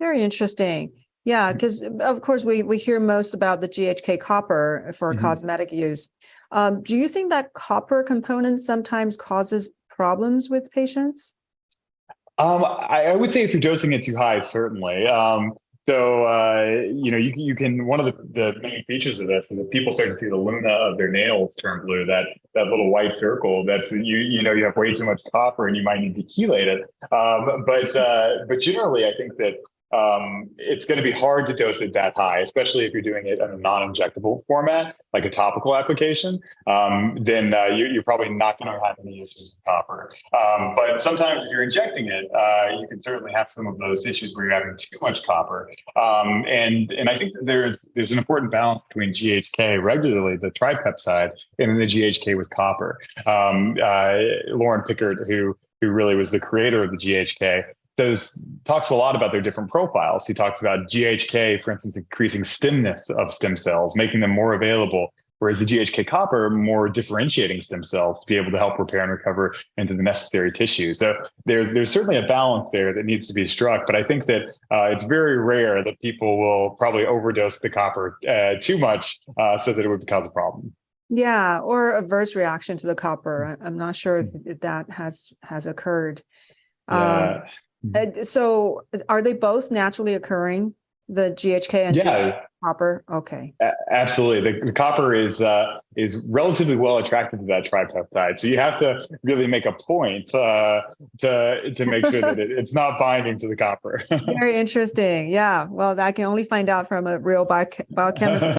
Very interesting. Yeah, because of course we hear most about the GHK-Copper for Mhm. cosmetic use. Do you think that copper component sometimes causes problems with patients? I would say if you're dosing it too high, certainly. You can, one of the main features of this is if people start to see the lumina of their nails turn blue, that little white circle, you have way too much copper and you might need to chelate it. But generally, I think that it's going to be hard to dose it that high, especially if you're doing it in a non-injectable format, like a topical application. Then you're probably not going to have any issues with copper. But sometimes if you're injecting it, you can certainly have some of those issues where you're having too much copper. And I think that there's an important balance between GHK regularly, the tripeptide, and then the GHK with copper. Lauren Pickard, who really was the creator of the GHK, talks a lot about their different profiles. He talks about GHK, for instance, increasing stemness of stem cells, making them more available, whereas the GHK-Copper more differentiating stem cells to be able to help repair and recover into the necessary tissue. So there's certainly a balance there that needs to be struck, but I think that it's very rare that people will probably overdose the copper too much so that it would cause a problem. Yeah, or adverse reaction to the copper. I'm not sure if that has occurred. Um, Yeah. so are they both naturally occurring, the GHK and Yeah, copper? Okay. absolutely. The copper is relatively well attracted to that tripeptide, so you have to really make a point to make sure that it's not binding to the copper. Very interesting. Yeah. Well, I can only find out from a real biochemist.